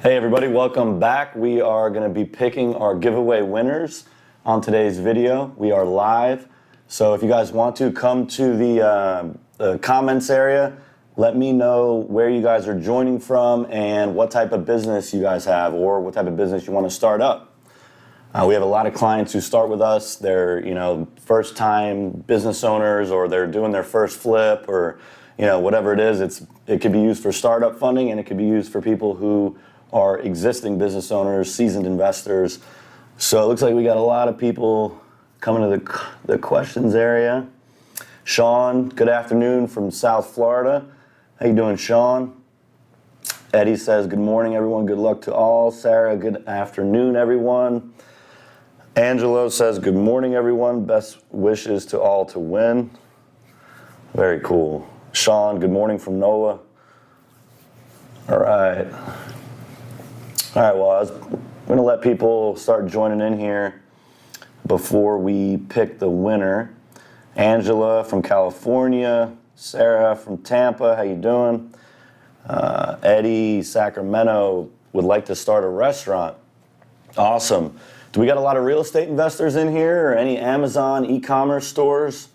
Hey everybody, welcome back. We are going to be picking our giveaway winners on today's video. We are live, so if you guys want to come to the comments area, let me know where you guys are joining from and what type of business you guys have or what type of business you want to start up. We have a lot of clients who start with us. They're first time business owners, or they're doing their first flip, or whatever it is. It could be used for startup funding, and it could be used for people who are existing business owners, seasoned investors. So it looks like we got a lot of people coming to the questions area. Sean, good afternoon from South Florida. How you doing, Sean? Eddie says, good morning, everyone. Good luck to all. Sarah, good afternoon, everyone. Angelo says, good morning, everyone. Best wishes to all to win. Very cool. Sean, good morning from NOLA. All right. All right, well, I'm going to let people start joining in here before we pick the winner. Angela from California, Sarah from Tampa, how you doing? Eddie, Sacramento, would like to start a restaurant. Awesome. Do we got a lot of real estate investors in here, or any Amazon e-commerce stores?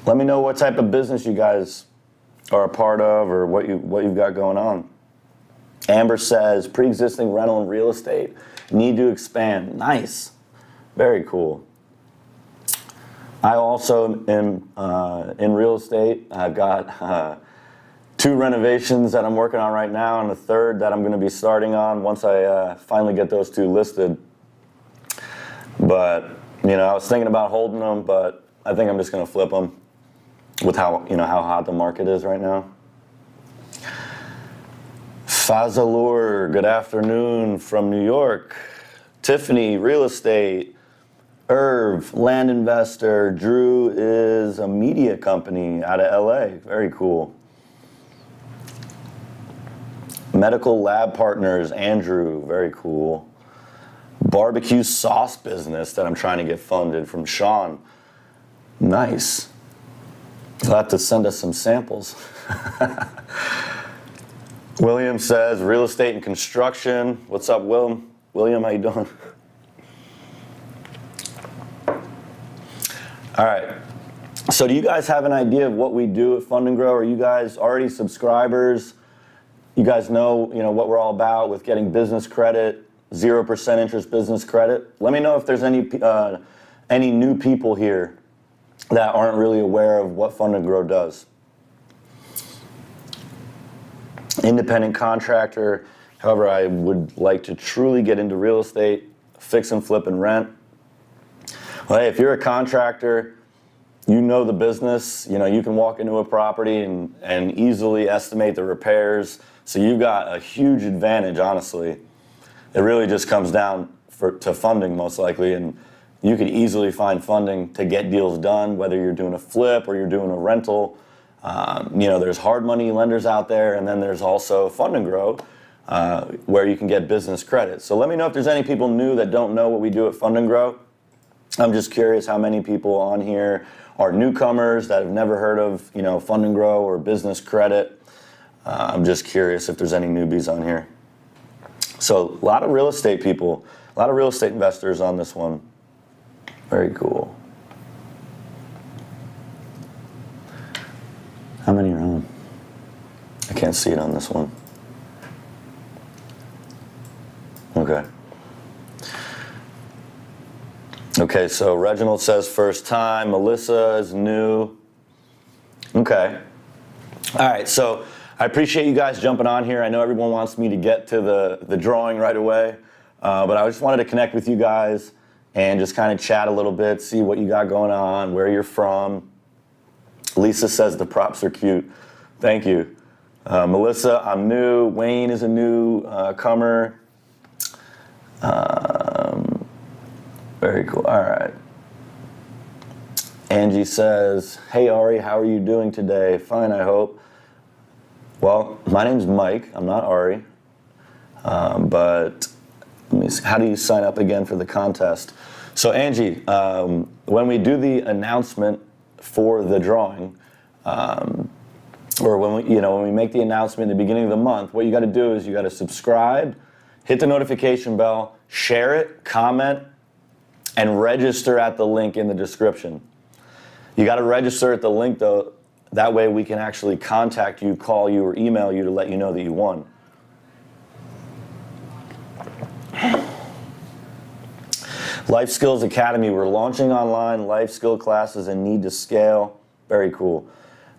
Let me know what type of business you guys are a part of, or what you've got going on. Amber says, pre-existing rental and real estate, need to expand. Nice. Very cool. I also am in real estate. I've got 2 renovations that I'm working on right now, and a 3rd that I'm going to be starting on once I finally get those 2 listed. But, I was thinking about holding them, but I think I'm just going to flip them with how hot the market is right now. Fazalur, good afternoon from New York. Tiffany, real estate. Irv, land investor. Drew is a media company out of LA. Very cool. Medical lab partners, Andrew, very cool. Barbecue sauce business that I'm trying to get funded from Sean. Nice. You'll have to send us some samples. William says, real estate and construction. What's up, William? William, how you doing? All right. So do you guys have an idea of what we do at Fund&Grow? Are you guys already subscribers? You guys know, what we're all about with getting business credit, 0% interest business credit. Let me know if there's any new people here that aren't really aware of what Fund&Grow does. Independent contractor. However, I would like to truly get into real estate, fix and flip and rent. Well, hey, if you're a contractor, you know the business. You can walk into a property and easily estimate the repairs. So you've got a huge advantage, honestly. It really just comes down to funding, most likely, and you could easily find funding to get deals done, whether you're doing a flip or you're doing a rental. There's hard money lenders out there, and then there's also Fund&Grow, where you can get business credit. So let me know if there's any people new that don't know what we do at Fund&Grow. I'm just curious how many people on here are newcomers that have never heard of, Fund&Grow or business credit. I'm just curious if there's any newbies on here. So a lot of real estate people, a lot of real estate investors on this one. Very cool. How many are on? I can't see it on this one. Okay. Okay, so Reginald says first time. Melissa is new. Okay. All right, so I appreciate you guys jumping on here. I know everyone wants me to get to the drawing right away, but I just wanted to connect with you guys and just kind of chat a little bit, see what you got going on, where you're from. Lisa says the props are cute. Thank you. Melissa, I'm new. Wayne is a new comer. Very cool. All right. Angie says, hey, Ari, how are you doing today? Fine, I hope. Well, my name's Mike. I'm not Ari. But let me see. How do you sign up again for the contest? So, Angie, when we do the announcement for the drawing, or when we make the announcement at the beginning of the month, what you got to do is you got to subscribe, hit the notification bell, share it, comment, and register at the link in the description. You got to register at the link though. That way we can actually contact you, call you, or email you to let you know that you won. Life Skills Academy, we're launching online life skill classes and need to scale. Very cool.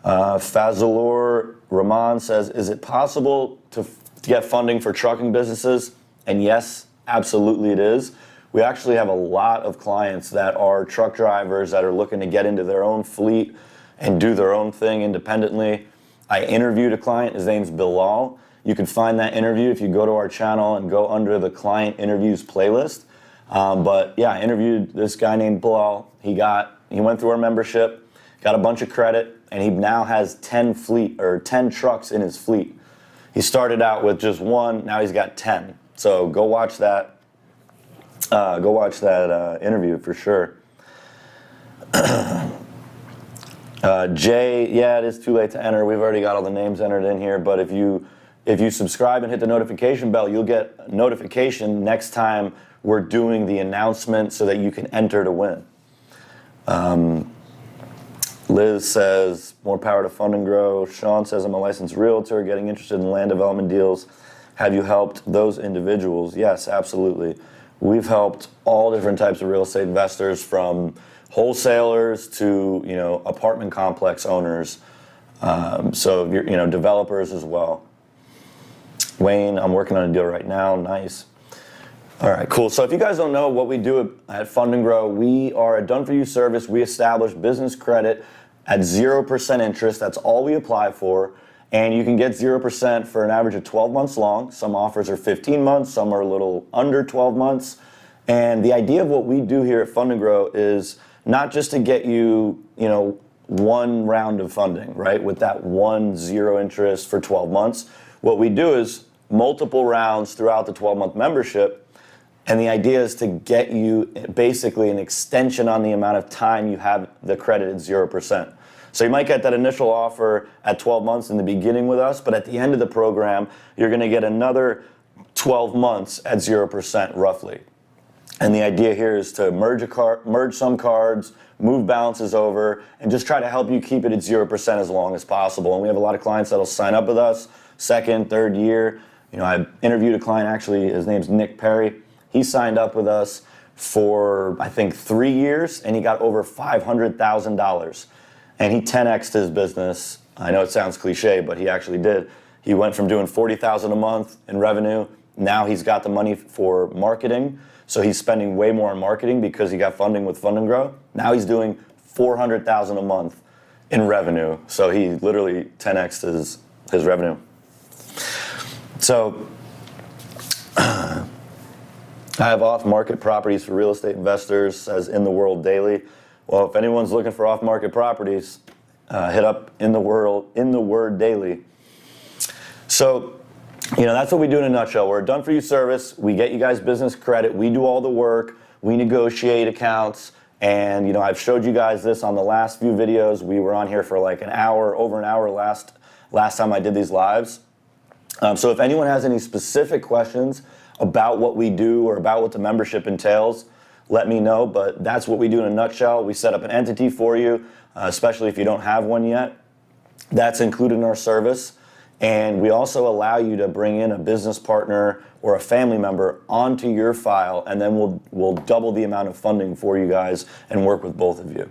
Fazlur Rahman says, is it possible to get funding for trucking businesses? And yes, absolutely it is. We actually have a lot of clients that are truck drivers that are looking to get into their own fleet and do their own thing independently. I interviewed a client, his name's Bilal. You can find that interview if you go to our channel and go under the client interviews playlist. But yeah, I interviewed this guy named Bilal. He went through our membership, got a bunch of credit, and he now has 10 trucks in his fleet. He started out with just one, now he's got 10. So go watch that. Interview for sure. Jay, yeah, it is too late to enter. We've already got all the names entered in here, but if you subscribe and hit the notification bell, you'll get a notification next time we're doing the announcement so that you can enter to win. Liz says, more power to Fund and Grow. Sean says, I'm a licensed realtor getting interested in land development deals. Have you helped those individuals? Yes, absolutely. We've helped all different types of real estate investors, from wholesalers to apartment complex owners, so developers as well. Wayne, I'm working on a deal right now. Nice. All right, cool. So if you guys don't know what we do at Fund and Grow, we are a done-for-you service. We establish business credit at 0% interest. That's all we apply for. And you can get 0% for an average of 12 months long. Some offers are 15 months, some are a little under 12 months. And the idea of what we do here at Fund and Grow is not just to get you, one round of funding, right? With that 0 interest for 12 months. What we do is multiple rounds throughout the 12-month membership. And the idea is to get you basically an extension on the amount of time you have the credit at 0%. So you might get that initial offer at 12 months in the beginning with us, but at the end of the program, you're going to get another 12 months at 0% roughly. And the idea here is to merge some cards, move balances over, and just try to help you keep it at 0% as long as possible. And we have a lot of clients that'll sign up with us second, third year. I interviewed a client, actually, his name's Nick Perry. He signed up with us for, I think, 3 years, and he got over $500,000. And he 10x'd his business. I know it sounds cliche, but he actually did. He went from doing $40,000 a month in revenue. Now he's got the money for marketing. So he's spending way more on marketing because he got funding with Fund and Grow. Now he's doing $400,000 a month in revenue. So he literally 10x'd his revenue. So I have off-market properties for real estate investors, says In the World Daily. Well, if anyone's looking for off-market properties, hit up In the Word Daily. So, that's what we do in a nutshell. We're a done-for-you service. We get you guys business credit. We do all the work. We negotiate accounts. And, I've showed you guys this on the last few videos. We were on here for like an hour, over an hour last time I did these lives. So if anyone has any specific questions about what we do or about what the membership entails, let me know. But that's what we do in a nutshell. We set up an entity for you, especially if you don't have one yet. That's included in our service. And we also allow you to bring in a business partner or a family member onto your file, and then we'll double the amount of funding for you guys and work with both of you.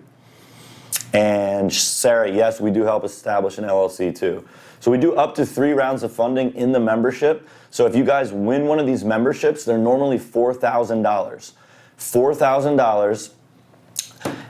And Sarah, yes, we do help establish an LLC too. So we do up to 3 rounds of funding in the membership. So if you guys win one of these memberships, they're normally $4,000. $4,000,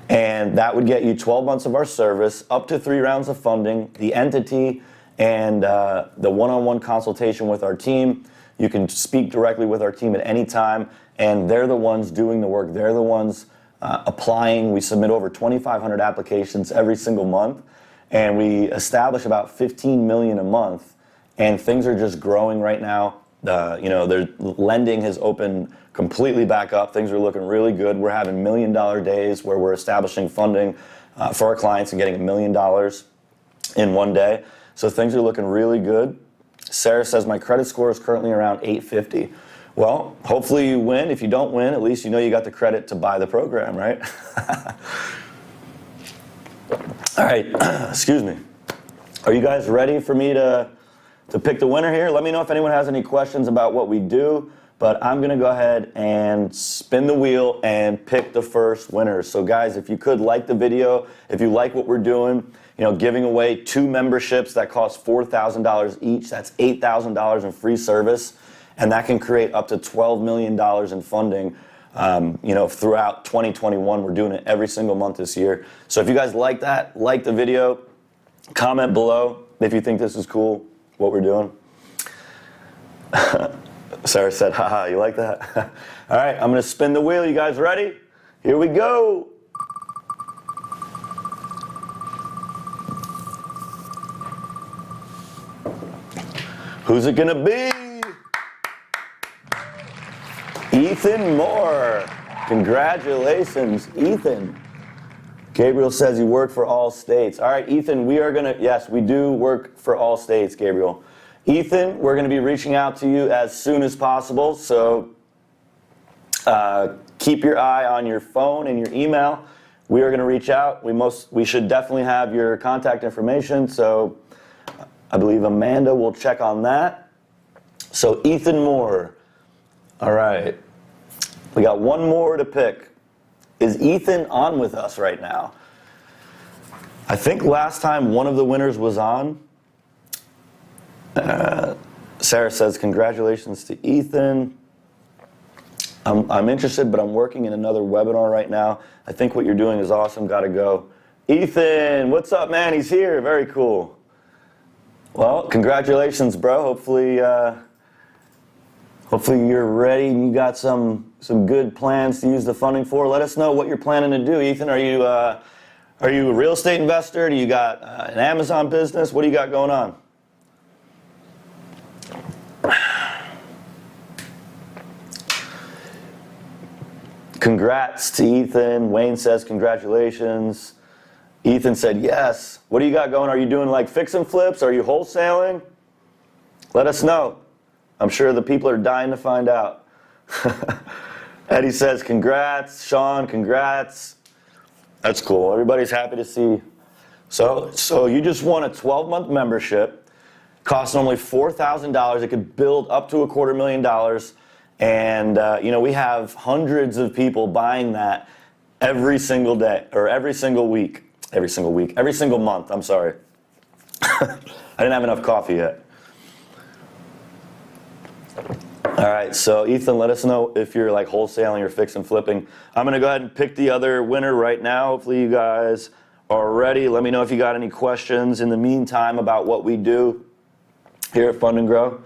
and that would get you 12 months of our service, up to 3 rounds of funding, the entity, and the one-on-one consultation with our team. You can speak directly with our team at any time, and they're the ones doing the work. They're the ones applying. We submit over 2,500 applications every single month, and we establish about 15 million a month, and things are just growing right now. Their lending has opened completely back up. Things are looking really good. We're having $1 million days where we're establishing funding for our clients and getting $1 million in one day. So things are looking really good. Sarah says, my credit score is currently around 850. Well, hopefully you win. If you don't win, at least you know you got the credit to buy the program, right? All right, excuse me. Are you guys ready for me to pick the winner here? Let me know if anyone has any questions about what we do, but I'm gonna go ahead and spin the wheel and pick the first winner. So guys, if you could like the video, if you like what we're doing, giving away 2 memberships that cost $4,000 each, that's $8,000 in free service, and that can create up to $12 million in funding. Throughout 2021, we're doing it every single month this year. So if you guys like that, like the video, comment below if you think this is cool, what we're doing. Sarah said, haha, you like that? All right, I'm gonna spin the wheel. You guys ready? Here we go. Who's it gonna be? Ethan Moore. Congratulations, Ethan. Gabriel says you work for all states. All right, Ethan, yes, we do work for all states, Gabriel. Ethan, we're gonna be reaching out to you as soon as possible, so keep your eye on your phone and your email. We are gonna reach out. We should definitely have your contact information, so I believe Amanda will check on that. So Ethan Moore. All right, we got one more to pick. Is Ethan on with us right now? I think last time one of the winners was on. Sarah says, congratulations to Ethan. I'm interested, but I'm working in another webinar right now. I think what you're doing is awesome, gotta go. Ethan, what's up, man? He's here, very cool. Well, congratulations, bro. Hopefully you're ready and you got some good plans to use the funding for. Let us know what you're planning to do. Ethan, are you a real estate investor? Do you got an Amazon business? What do you got going on? Congrats to Ethan. Wayne says congratulations. Ethan said yes. What do you got going? Are you doing like fix and flips? Are you wholesaling? Let us know. I'm sure the people are dying to find out. Eddie says congrats. Sean, congrats. That's cool. Everybody's happy to see. So you just won a 12-month membership. Costs only $4,000. It could build up to $250,000. And we have hundreds of people buying that every single day, or every single month. I'm sorry. I didn't have enough coffee yet. All right, so Ethan, let us know if you're like wholesaling or fix and flipping. I'm gonna go ahead and pick the other winner right now. Hopefully you guys are ready. Let me know if you got any questions in the meantime about what we do here at Fund and Grow.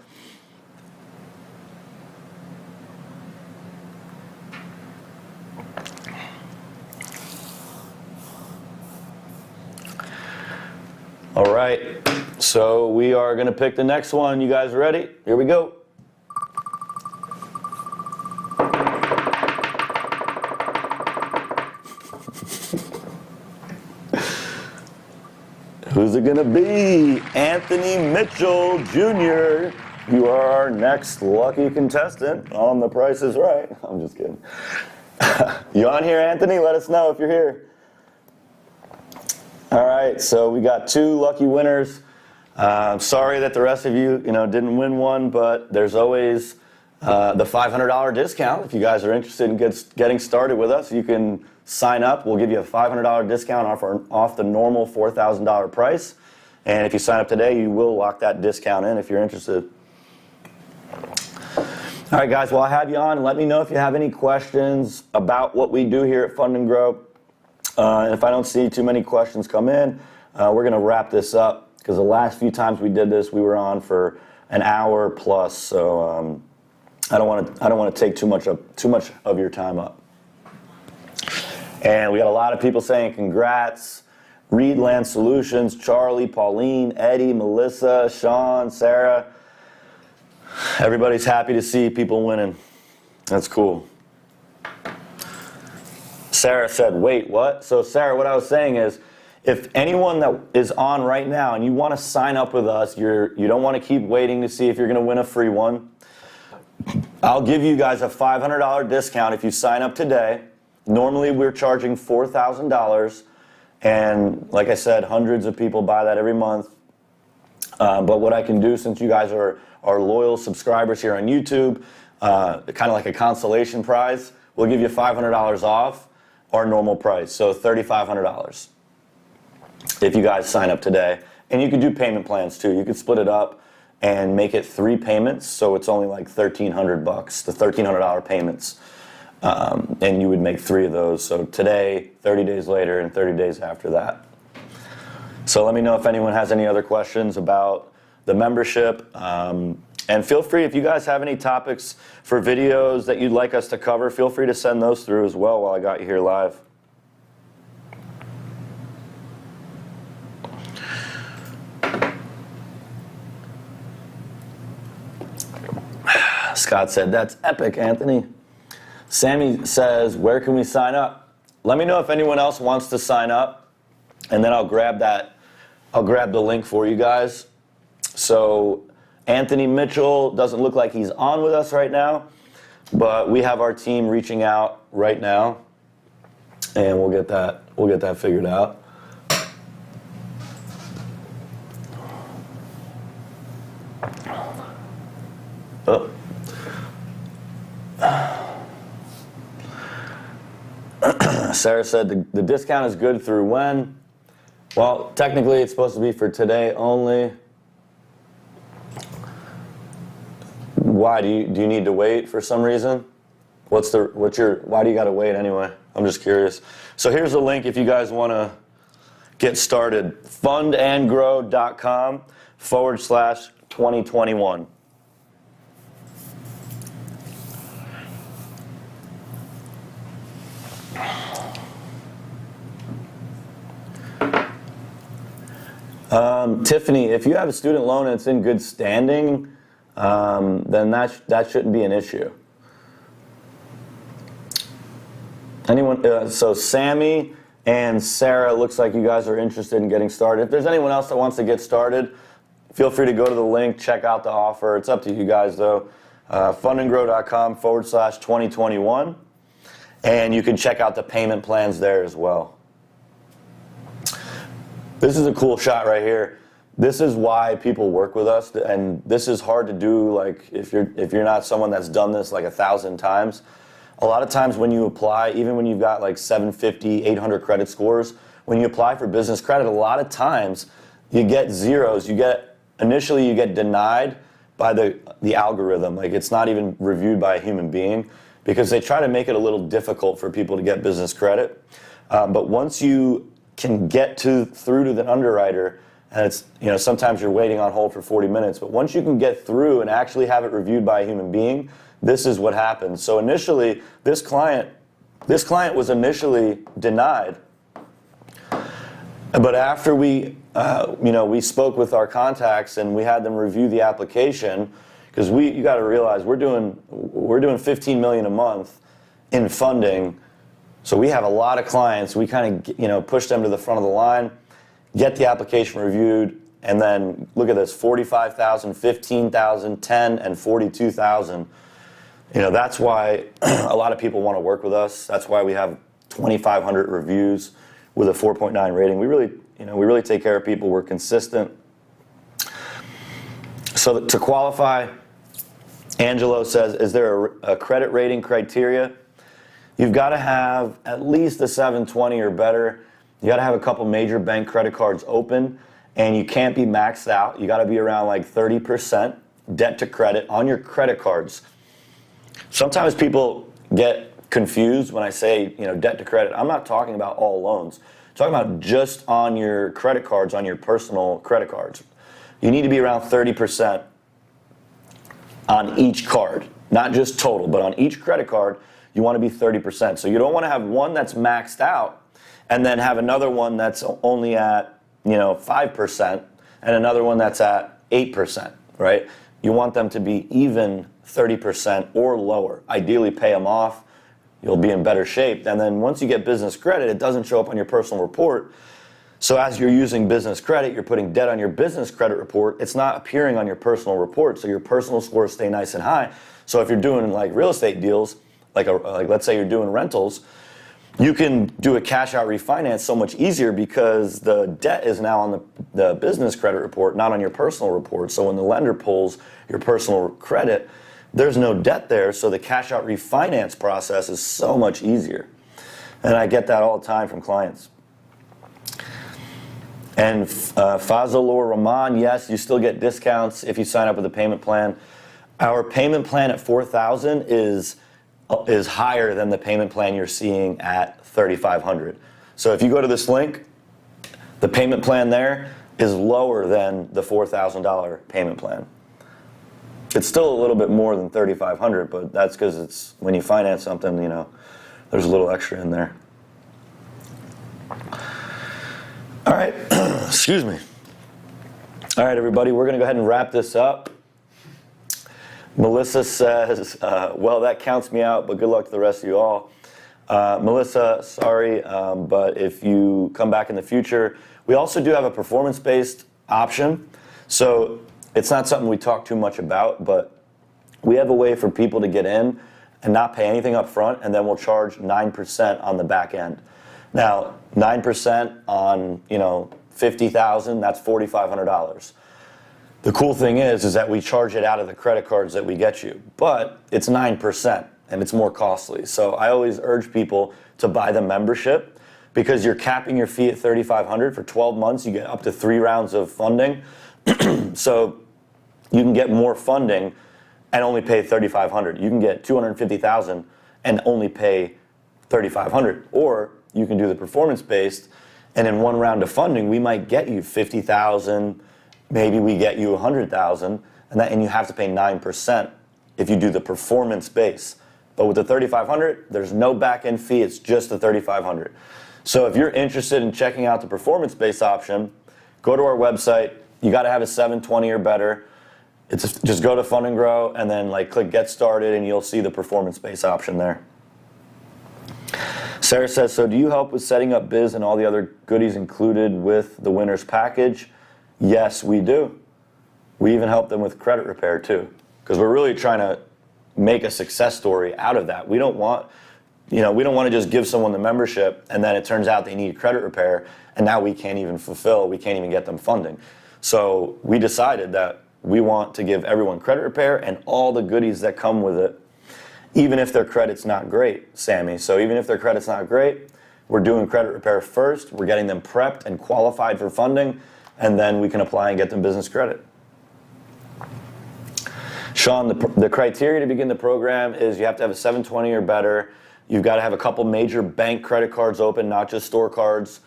All right, so we are gonna pick the next one. You guys ready? Here we go. Who's it gonna be? Anthony Mitchell Jr. You are our next lucky contestant on The Price is Right. I'm just kidding. You on here, Anthony? Let us know if you're here. All right, so we got 2 lucky winners. I'm sorry that the rest of you, didn't win one, but there's always the $500 discount. If you guys are interested in getting started with us, you can sign up. We'll give you a $500 discount off the normal $4,000 price. And if you sign up today, you will lock that discount in if you're interested. All right, guys, well, I have you on. Let me know if you have any questions about what we do here at Fund and Grow. And if I don't see too many questions come in, we're going to wrap this up because the last few times we did this, we were on for an hour plus. So I don't want to take too much of your time up. And we got a lot of people saying congrats. Reedland Solutions, Charlie, Pauline, Eddie, Melissa, Sean, Sarah. Everybody's happy to see people winning. That's cool. Sarah said, wait, what? So Sarah, what I was saying is, if anyone that is on right now and you want to sign up with us, you don't want to keep waiting to see if you're going to win a free one, I'll give you guys a $500 discount if you sign up today. Normally we're charging $4,000, and like I said, hundreds of people buy that every month. But what I can do, since you guys are loyal subscribers here on YouTube, kind of like a consolation prize, we'll give you $500 off our normal price, so $3,500 if you guys sign up today. And you could do payment plans too. You could split it up and make it 3 payments, so it's only like $1,300, the $1,300 payments, and you would make 3 of those. So today, 30 days later, and 30 days after that. So let me know if anyone has any other questions about the membership. And feel free, if you guys have any topics for videos that you'd like us to cover, feel free to send those through as well while I got you here live. Scott said, that's epic, Anthony. Sammy says, where can we sign up? Let me know if anyone else wants to sign up, and then I'll grab the link for you guys. So Anthony Mitchell doesn't look like he's on with us right now, but we have our team reaching out right now, and we'll get that figured out. Oh. Sarah said the discount is good through when? Well, technically it's supposed to be for today only. Why do you need to wait for some reason? Why do you got to wait anyway? I'm just curious. So here's the link if you guys want to get started. fundandgrow.com/2021. Tiffany, if you have a student loan and it's in good standing, then that shouldn't be an issue. Anyone? So Sammy and Sarah, looks like you guys are interested in getting started. If there's anyone else that wants to get started, feel free to go to the link, check out the offer. It's up to you guys though. fundandgrow.com/2021, and you can check out the payment plans there as well. This is a cool shot right here. This is why people work with us, and this is hard to do. Like if you're not someone that's done this like 1,000 times. A lot of times when you apply, even when you've got like 750, 800 credit scores, when you apply for business credit, a lot of times you get zeros. Initially you get denied by the algorithm. Like it's not even reviewed by a human being because they try to make it a little difficult for people to get business credit. But once you can get through to the underwriter, and it's, sometimes you're waiting on hold for 40 minutes, but once you can get through and actually have it reviewed by a human being, this is what happens. So initially, this client was initially denied, but after we spoke with our contacts and we had them review the application, because you got to realize we're doing $15 million a month in funding. So we have a lot of clients. We kind of, push them to the front of the line, get the application reviewed, and then look at this: 45,000, 15,000, 10, and 42,000. That's why a lot of people want to work with us. That's why we have 2,500 reviews with a 4.9 rating. We really take care of people. We're consistent. So to qualify, Angelo says, is there a credit rating criteria? You've got to have at least a 720 or better. You got to have a couple major bank credit cards open, and you can't be maxed out. You got to be around like 30% debt to credit on your credit cards. Sometimes people get confused when I say, debt to credit. I'm not talking about all loans. I'm talking about just on your credit cards, on your personal credit cards. You need to be around 30% on each card, not just total, but on each credit card. You want to be 30%. So you don't want to have one that's maxed out and then have another one that's only at 5% and another one that's at 8%, right? You want them to be even 30% or lower. Ideally pay them off. You'll be in better shape. And then once you get business credit, it doesn't show up on your personal report. So as you're using business credit, you're putting debt on your business credit report. It's not appearing on your personal report, so your personal scores stay nice and high. So if you're doing like real estate deals, like let's say you're doing rentals, you can do a cash out refinance so much easier because the debt is now on the business credit report, not on your personal report. So when the lender pulls your personal credit, there's no debt there, so the cash out refinance process is so much easier. And I get that all the time from clients. And Fazal or Rahman, yes, you still get discounts if you sign up with a payment plan. Our payment plan at $4,000 is higher than the payment plan you're seeing at $3,500. So if you go to this link, the payment plan there is lower than the $4,000 payment plan. It's still a little bit more than $3,500, but that's because it's when you finance something, you know, there's a little extra in there. All right, excuse me. All right, everybody, we're going to go ahead and wrap this up. Melissa says, well, that counts me out, but good luck to the rest of you all. Melissa, sorry, but if you come back in the future, we also do have a performance-based option. So it's not something we talk too much about, but we have a way for people to get in and not pay anything up front, and then we'll charge 9% on the back end. Now, 9% on, you know, $50,000, that's $4,500. The cool thing is that we charge it out of the credit cards that we get you, but it's 9% and it's more costly. So I always urge people to buy the membership because you're capping your fee at $3,500 for 12 months. You get up to 3 rounds of funding. So you can get more funding and only pay $3,500. You can get $250,000 and only pay $3,500. Or you can do the performance-based, and in 1 round of funding, we might get you $50,000, maybe we get you $100,000, and you have to pay 9% if you do the performance-based. But with the $3,500, there's no back-end fee, it's just the $3,500. So if you're interested in checking out the performance-based option, go to our website. You got to have a 720 or better. Just go to Fund and Grow and then click Get Started, and you'll see the performance-based option there. Sarah says, so do you help with setting up biz and all the other goodies included with the winner's package? Yes, we do. We even help them with credit repair too, because we're really trying to make a success story out of that. We don't want, we don't want to just give someone the membership and then it turns out they need credit repair and now we can't even fulfill, we can't even get them funding. So we decided that we want to give everyone credit repair and all the goodies that come with it, even if their credit's not great, Sammy. So even if their credit's not great, we're doing credit repair first, we're getting them prepped and qualified for funding, and then we can apply and get them business credit. Sean, the criteria to begin the program is you have to have a 720 or better. You've got to have a couple major bank credit cards open, not just store cards.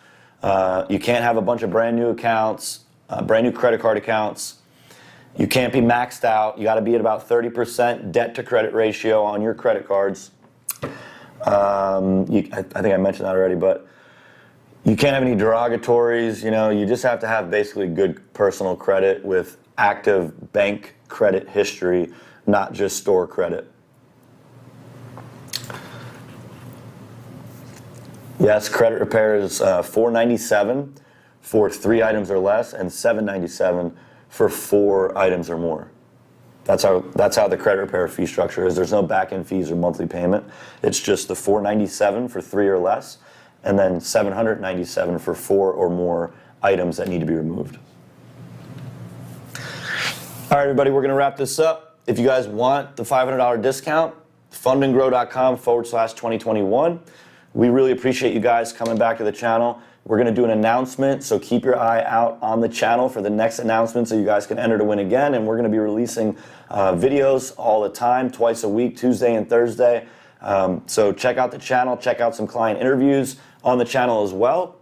You can't have a bunch of brand new accounts, brand new credit card accounts. You can't be maxed out. You got to be at about 30% debt to credit ratio on your credit cards. I think I mentioned that already, but you can't have any derogatories. You just have to have basically good personal credit with active bank credit history, not just store credit. Yes, credit repair is $497 for 3 items or less, and $797 for 4 items or more. That's how the credit repair fee structure is. There's no back-end fees or monthly payment. It's just the $497 for 3 or less, and then $797 for 4 or more items that need to be removed. All right, everybody, we're going to wrap this up. If you guys want the $500 discount, fundandgrow.com/2021. We really appreciate you guys coming back to the channel. We're going to do an announcement, so keep your eye out on the channel for the next announcement so you guys can enter to win again. And we're going to be releasing videos all the time, twice a week, Tuesday and Thursday. So check out the channel, check out some client interviews on the channel as well.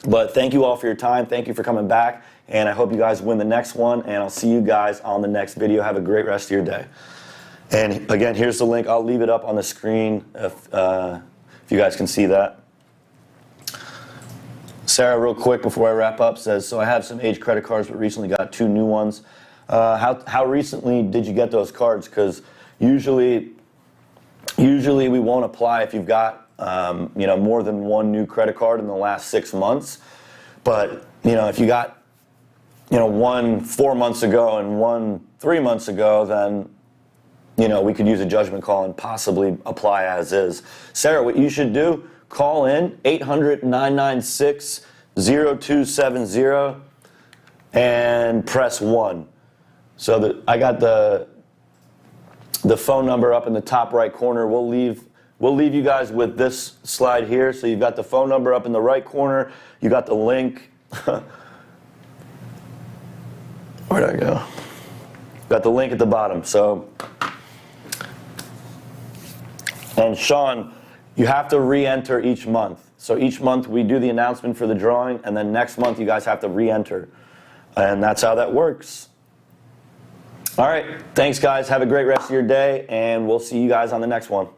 But thank you all for your time. Thank you for coming back. And I hope you guys win the next one. And I'll see you guys on the next video. Have a great rest of your day. And again, here's the link. I'll leave it up on the screen if you guys can see that. Sarah, real quick before I wrap up, says, so I have some age credit cards, but recently got 2 new ones. How recently did you get those cards? Because usually we won't apply if you've got more than 1 new credit card in the last 6 months. But, you know, if you got, you know, one 4 months ago and one 3 months ago, then, you know, we could use a judgment call and possibly apply as is. Sarah, what you should do, call in 800-996-0270 and press 1. So I got the phone number up in the top right corner. We'll leave you guys with this slide here. So you've got the phone number up in the right corner. You got the link. Where'd I go? Got the link at the bottom. So, and Sean, you have to re-enter each month. So each month we do the announcement for the drawing, and then next month you guys have to re-enter. And that's how that works. All right, thanks guys. Have a great rest of your day, and we'll see you guys on the next one.